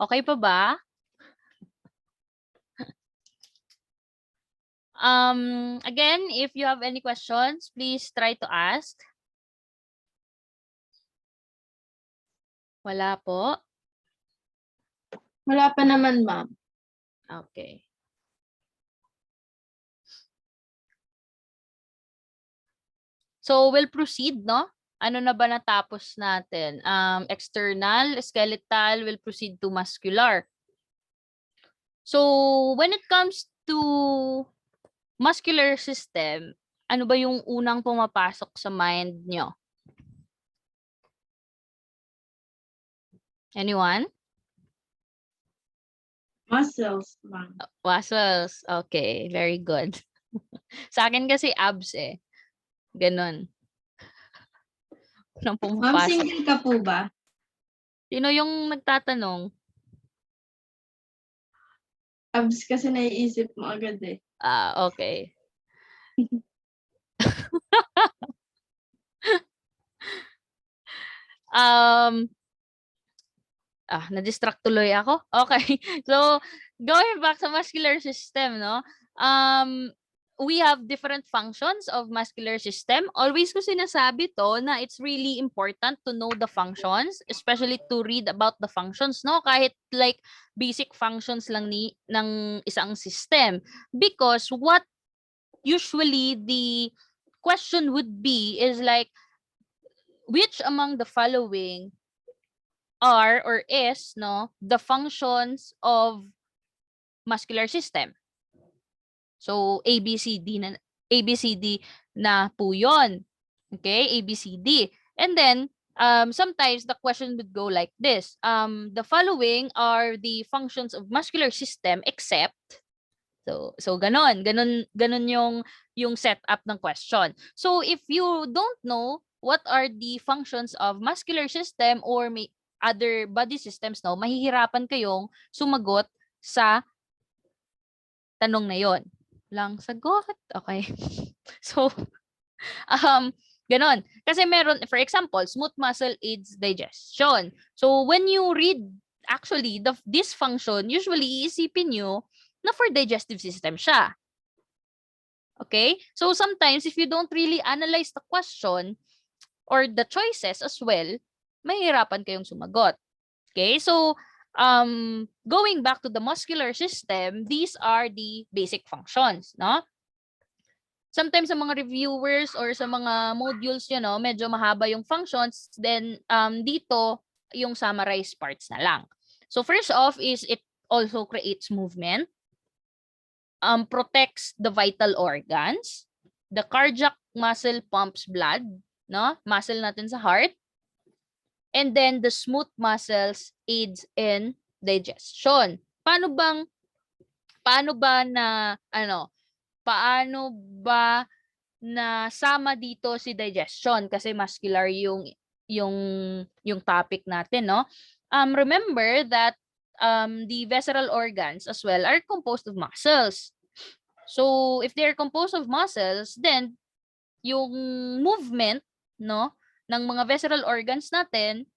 Okay pa ba? Again, if you have any questions, please try to ask. Wala po? Wala pa naman, ma'am. Okay. So, we'll proceed, no? Ano na ba natapos natin? External, skeletal, will proceed to muscular. So, when it comes to muscular system, ano ba yung unang pumapasok sa mind nyo? Anyone? Muscles, ma'am. Muscles. Okay, very good. Sa akin kasi abs eh. Ganon. Nang Ma'am, pumapasok. single ka po ba? Sino yung nagtatanong? Abs kasi naiisip mo agad eh. Okay. Na-distract tuloy ako. Okay. So, going back sa muscular system, no? We have different functions of muscular system. Always ko sinasabi to na it's really important to know the functions, especially to read about the functions, no? Kahit like basic functions lang ng isang system. Because what usually the question would be is like, which among the following are or is the functions of muscular system? So ABCD na po yun. Okay, ABCD. And then sometimes the question would go like this. The following are the functions of muscular system except, so ganon yung setup ng question. So if you don't know what are the functions of muscular system or may other body systems, mahihirapan kayong sumagot sa tanong na yon. Lang sagot. Okay. So ganon. Kasi meron, for example, smooth muscle aids digestion. So when you read actually this function, usually iisipin nyo na for digestive system siya. Okay? So sometimes if you don't really analyze the question or the choices as well, mahihirapan kayong sumagot. Okay? So going back to the muscular system, these are the basic functions, no? Sometimes sa mga reviewers or sa mga modules nyo, medyo mahaba yung functions, then dito yung summarized parts na lang. So first off is it also creates movement, protects the vital organs, the cardiac muscle pumps blood, no? Muscle natin sa heart. And then the smooth muscles aids in digestion. Paano ba nasama dito si digestion kasi muscular yung topic natin, no? Remember that the visceral organs as well are composed of muscles. So if they're composed of muscles, then yung movement, no, ng mga visceral organs natin,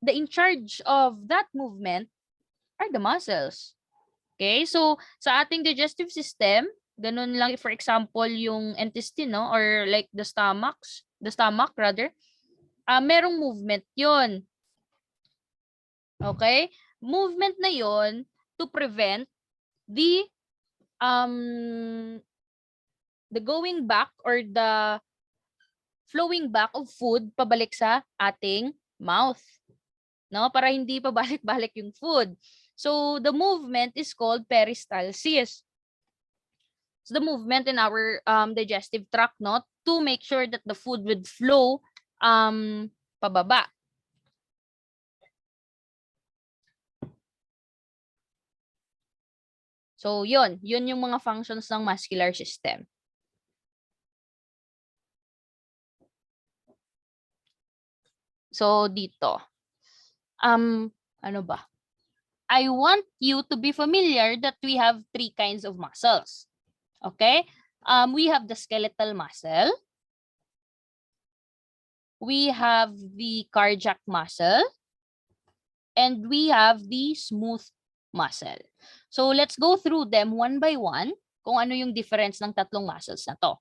the in charge of that movement are the muscles. Okay? So sa ating digestive system, ganun lang, for example, yung intestine, no, or like the stomach rather, merong movement yon. Okay? Movement na yon to prevent the going back or the flowing back of food pabalik sa ating mouth, no, para hindi pabalik-balik yung food. So the movement is called peristalsis. It's the movement in our digestive tract, no, to make sure that the food would flow pababa. So yun yung mga functions ng muscular system. So dito, ano ba? I want you to be familiar that we have 3 kinds of muscles. Okay? We have the skeletal muscle. We have the cardiac muscle. and we have the smooth muscle. So let's go through them one by one kung ano yung difference ng tatlong muscles na to.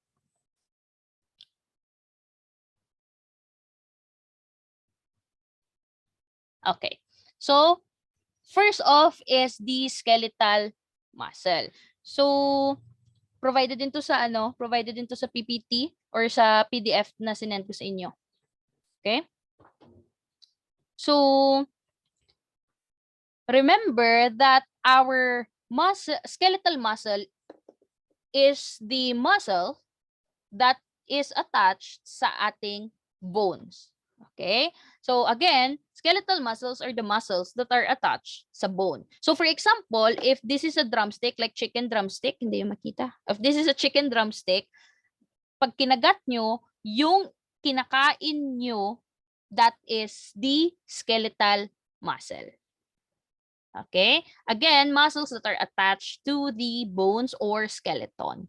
Okay. So first off is the skeletal muscle. So provided din to sa PPT or sa PDF na sinend ko sa inyo. Okay? So remember that our skeletal muscle is the muscle that is attached sa ating bones. Okay? So again, skeletal muscles are the muscles that are attached sa bone. So for example, if this is a drumstick, like chicken drumstick, hindi yung makita. If this is a chicken drumstick, pag kinagat nyo, yung kinakain nyo, that is the skeletal muscle. Okay? Again, muscles that are attached to the bones or skeleton.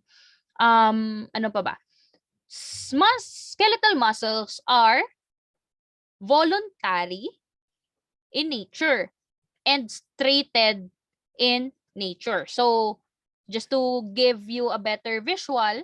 Ano pa ba? Skeletal muscles are voluntary in nature and straighted in nature. So, just to give you a better visual,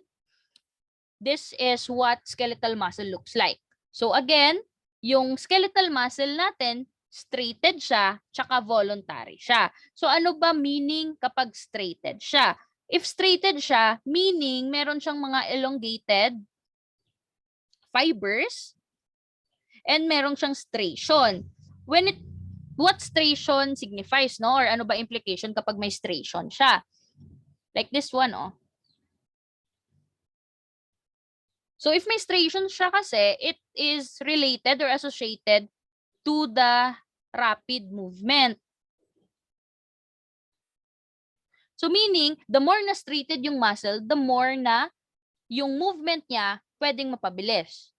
this is what skeletal muscle looks like. So again, yung skeletal muscle natin, straighted siya, tsaka voluntary siya. So ano ba meaning kapag straighted siya? If straighted siya, meaning meron siyang mga elongated fibers and meron siyang striation. What striation signifies, no? Or ano ba implication kapag may striation siya? Like this one, oh. So if may striation siya kasi, it is related or associated to the rapid movement. So meaning, the more na straighted yung muscle, the more na yung movement niya pwedeng mapabilis.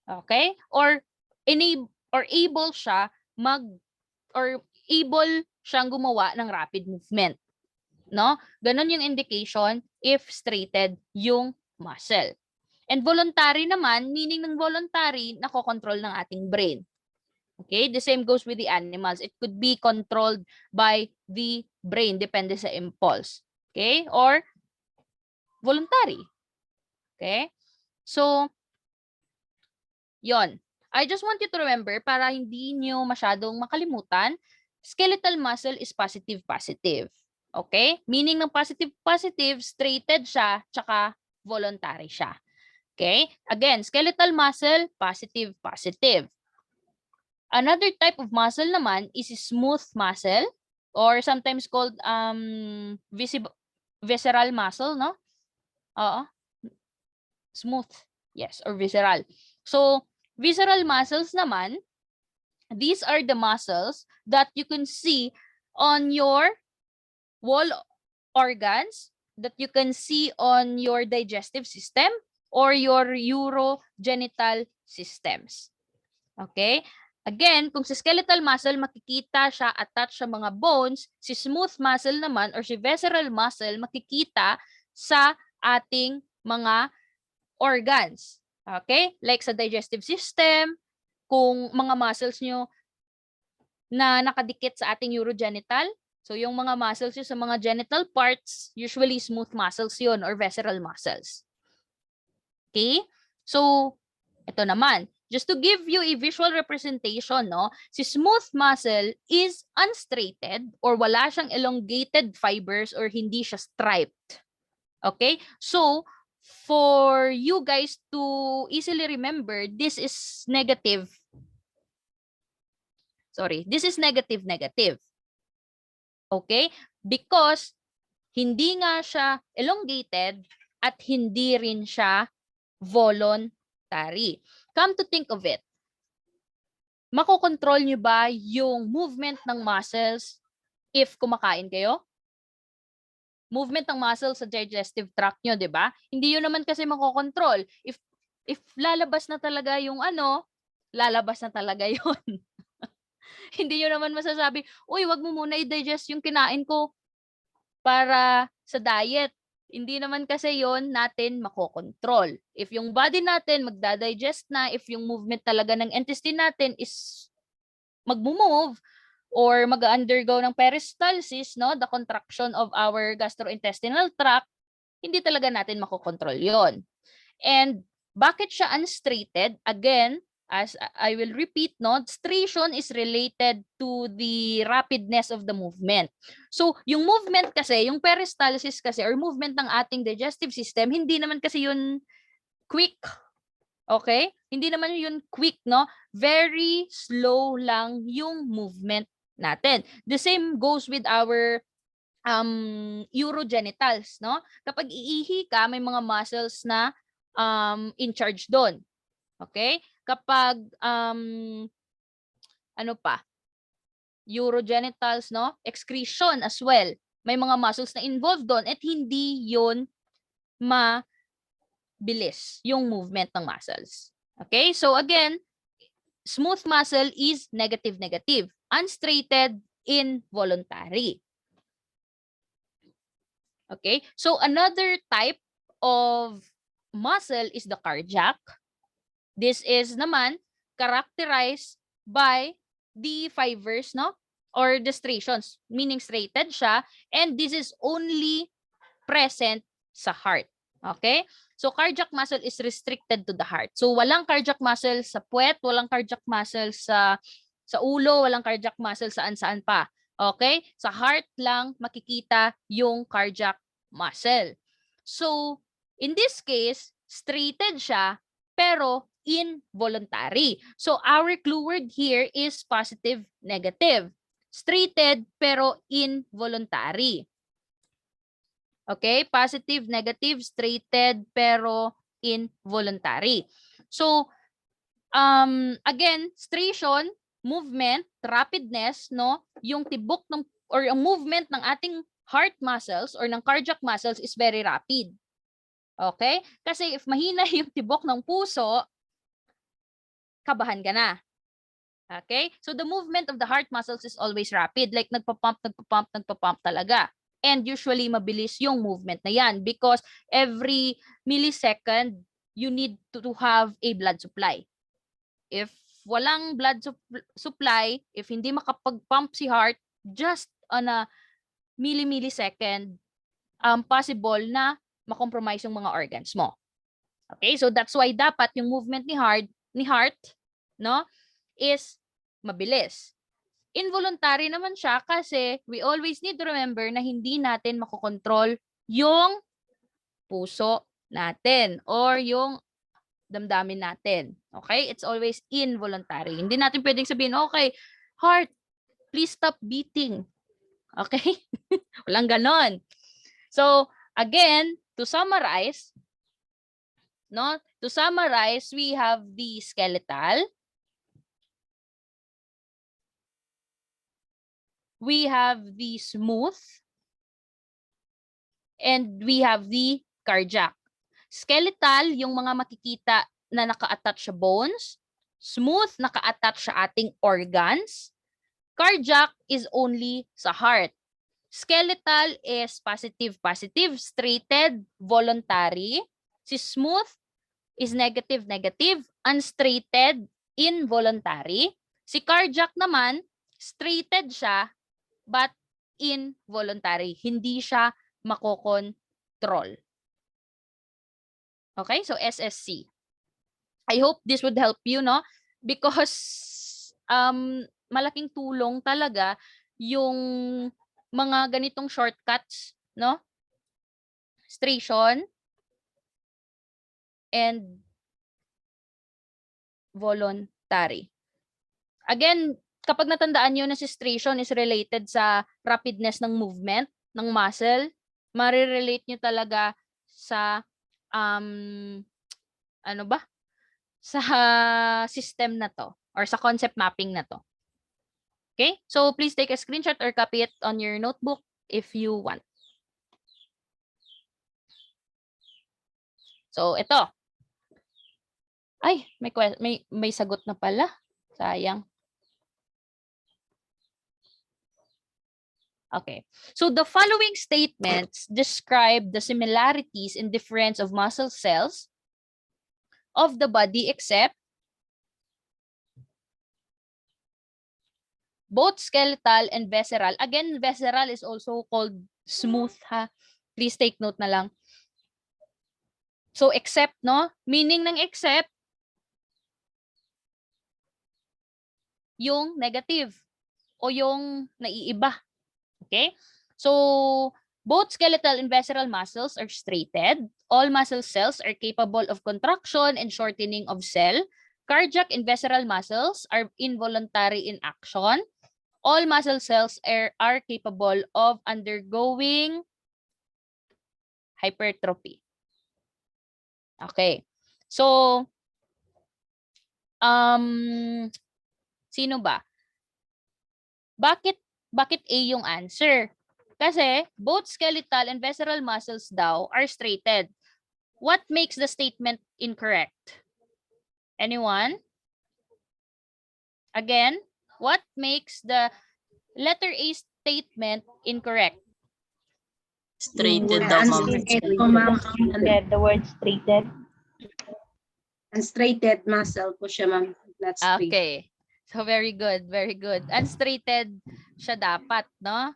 Okay? Or able siyang gumawa ng rapid movement. No? Ganon yung indication if straighted yung muscle. And voluntary naman, meaning ng voluntary, nakokontrol ng ating brain. Okay? The same goes with the animals. It could be controlled by the brain, depende sa impulse. Okay? Or voluntary. Okay? So, yon. I just want you to remember, para hindi nyo masyadong makalimutan, skeletal muscle is positive-positive. Okay? Meaning ng positive-positive, straighted siya, tsaka voluntary siya. Okay? Again, skeletal muscle, positive-positive. Another type of muscle naman is smooth muscle or sometimes called visceral muscle, no? Oo. Smooth. Yes, or visceral. So, visceral muscles naman, these are the muscles that you can see on your wall organs, that you can see on your digestive system or your urogenital systems. Okay? Again, kung si skeletal muscle, makikita siya attached sa mga bones, si smooth muscle naman or si visceral muscle, makikita sa ating mga organs. Okay? Like sa digestive system, kung mga muscles nyo na nakadikit sa ating urogenital, so yung mga muscles nyo sa mga genital parts, usually smooth muscles yun or visceral muscles. Okay? So, ito naman. Just to give you a visual representation, no, si smooth muscle is unstraighted or wala siyang elongated fibers or hindi siya striped. Okay? So, for you guys to easily remember, this is negative. Sorry, this is negative. Okay? Because hindi nga siya elongated at hindi rin siya voluntary. Come to think of it, makokontrol nyo ba yung movement ng muscles if kumakain kayo? Movement ng muscles sa digestive tract nyo, di ba? Hindi yun naman kasi makokontrol. If lalabas na talaga yung lalabas na talaga yun. Hindi nyo naman masasabi, uy, wag mo muna i-digest yung kinain ko para sa diet. Hindi naman kasi yon natin makokontrol. If yung body natin magda-digest na, if yung movement talaga ng intestine natin is mag-move, or mag-undergo ng peristalsis, no, the contraction of our gastrointestinal tract, hindi talaga natin makokontrol yon. And bakit siya unstraighted? Again, as I will repeat, no, stration is related to the rapidness of the movement. So, yung movement kasi, yung peristalsis kasi, or movement ng ating digestive system, hindi naman kasi yun quick. Okay? Hindi naman yun quick, no? Very slow lang yung movement natin. The same goes with our urogenitals, no? Kapag iihi ka, may mga muscles na in charge doon. Okay? Kapag ano pa? Urogenitals, no? Excretion as well. May mga muscles na involved doon at hindi yun mabilis yung movement ng muscles. Okay? So again, smooth muscle is negative-negative. Unstraighted, involuntary. Okay? So another type of muscle is the cardiac. This is naman characterized by the fibers, no? Or the striations, meaning straighted siya, and this is only present sa heart. Okay? So cardiac muscle is restricted to the heart. So walang cardiac muscle sa puwet, walang cardiac muscle sa ulo, walang cardiac muscle saan-saan pa. Okay? Sa heart lang makikita yung cardiac muscle. So in this case, straighted siya pero involuntary. So our clue word here is positive, negative. Straighted pero involuntary. Okay? Positive, negative, straighted pero involuntary. So again, stration, movement, rapidness, no? Yung tibok ng or ang movement ng ating heart muscles or ng cardiac muscles is very rapid. Okay? Kasi if mahina yung tibok ng puso, kabahan ka na. Okay? So the movement of the heart muscles is always rapid. Like nagpa-pump talaga. And usually mabilis yung movement na yan because every millisecond, you need to have a blood supply. If walang blood supply, if hindi makapag-pump si heart, just on a millisecond, possible na makompromise yung mga organs mo. Okay, so that's why dapat yung movement ni heart, no, is mabilis. Involuntary naman siya kasi we always need to remember na hindi natin makokontrol yung puso natin or yung damdamin natin. Okay? It's always involuntary. Hindi natin pwedeng sabihin, okay, heart, please stop beating. Okay? Walang ganon. So, again, to summarize, no? To summarize, we have the skeletal, we have the smooth, and we have the cardiac. Skeletal, yung mga makikita na naka-attach sa bones. Smooth, naka-attach sa ating organs. Cardiac is only sa heart. Skeletal is positive, straighted, voluntary. Si smooth is negative, unstraighted, involuntary. Si cardiac naman, straighted siya, but involuntary. Hindi siya makokontrol. Okay, so SSC. I hope this would help you, no? Because malaking tulong talaga yung mga ganitong shortcuts, no? Stration and voluntary. Again, kapag natandaan nyo na si stration is related sa rapidness ng movement ng muscle, marirelate nyo talaga sa ano ba? Sa system na to or sa concept mapping na to. Okay? So please take a screenshot or copy it on your notebook if you want. So ito. Ay, may sagot na pala. Sayang. Okay. So the following statements describe the similarities and difference of muscle cells of the body except both skeletal and visceral. Again, visceral is also called smooth, ha? Please take note na lang. So, except, no? Meaning ng except, yung negative o yung naiiba. Okay? So, both skeletal and visceral muscles are striated. All muscle cells are capable of contraction and shortening of cell. Cardiac and visceral muscles are involuntary in action. All muscle cells are capable of undergoing hypertrophy. Okay. So, sino ba? Bakit A yung answer? Kasi both skeletal and visceral muscles daw are striated. What makes the statement incorrect? Anyone? Again, what makes the letter A statement incorrect? Straighted daw, ma'am. The word straighted. Unstraighted muscle po siya, ma'am. Not straight. Okay. So very good, very good. Unstraighted siya dapat, no?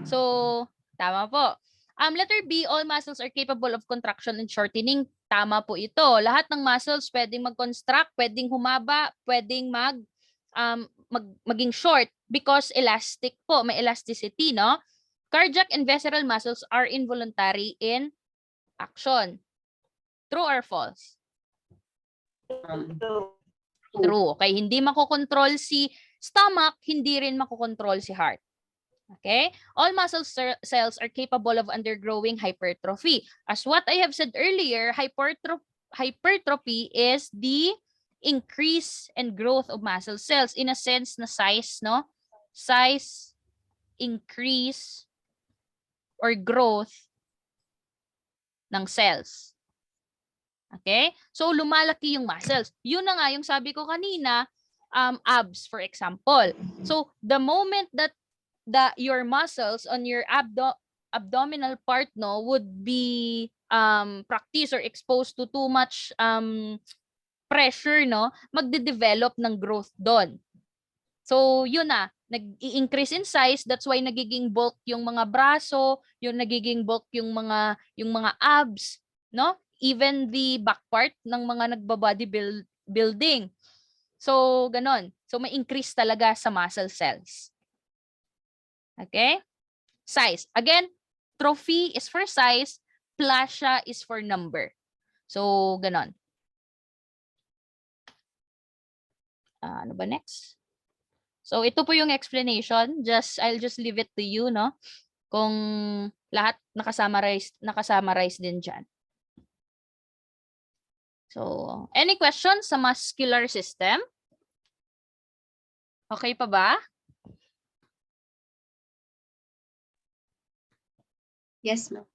So, tama po. Letter B, all muscles are capable of contraction and shortening. Tama po ito. Lahat ng muscles pwedeng mag-construct, pwedeng humaba, pwedeng maging short because elastic po, may elasticity, no? Cardiac and visceral muscles are involuntary in action. True or false? True. Okay, hindi makokontrol si stomach, hindi rin makokontrol si heart. Okay? All muscle cells are capable of undergoing hypertrophy. As what I have said earlier, hypertrophy is the increase and growth of muscle cells in a sense na size, no? Size, increase, or growth ng cells. Okay? So, lumalaki yung muscles. Yun na nga yung sabi ko kanina, abs, for example. So, the moment that your muscles on your abdominal part, no, would be practiced or exposed to too much pressure, no, magde-develop ng growth doon. So, yun na, nag-i-increase in size, that's why nagiging bulk yung mga braso, yung nagiging bulk yung mga abs, no? Even the back part ng mga nagba-body building. So, ganon. So, may increase talaga sa muscle cells. Okay? Size. Again, trophy is for size, plasia is for number. So, ganon. Ano ba next? So, ito po yung explanation. I'll just leave it to you, no? Kung lahat nakasummarize din dyan. So, any questions sa muscular system? Okay pa ba? Yes, ma'am.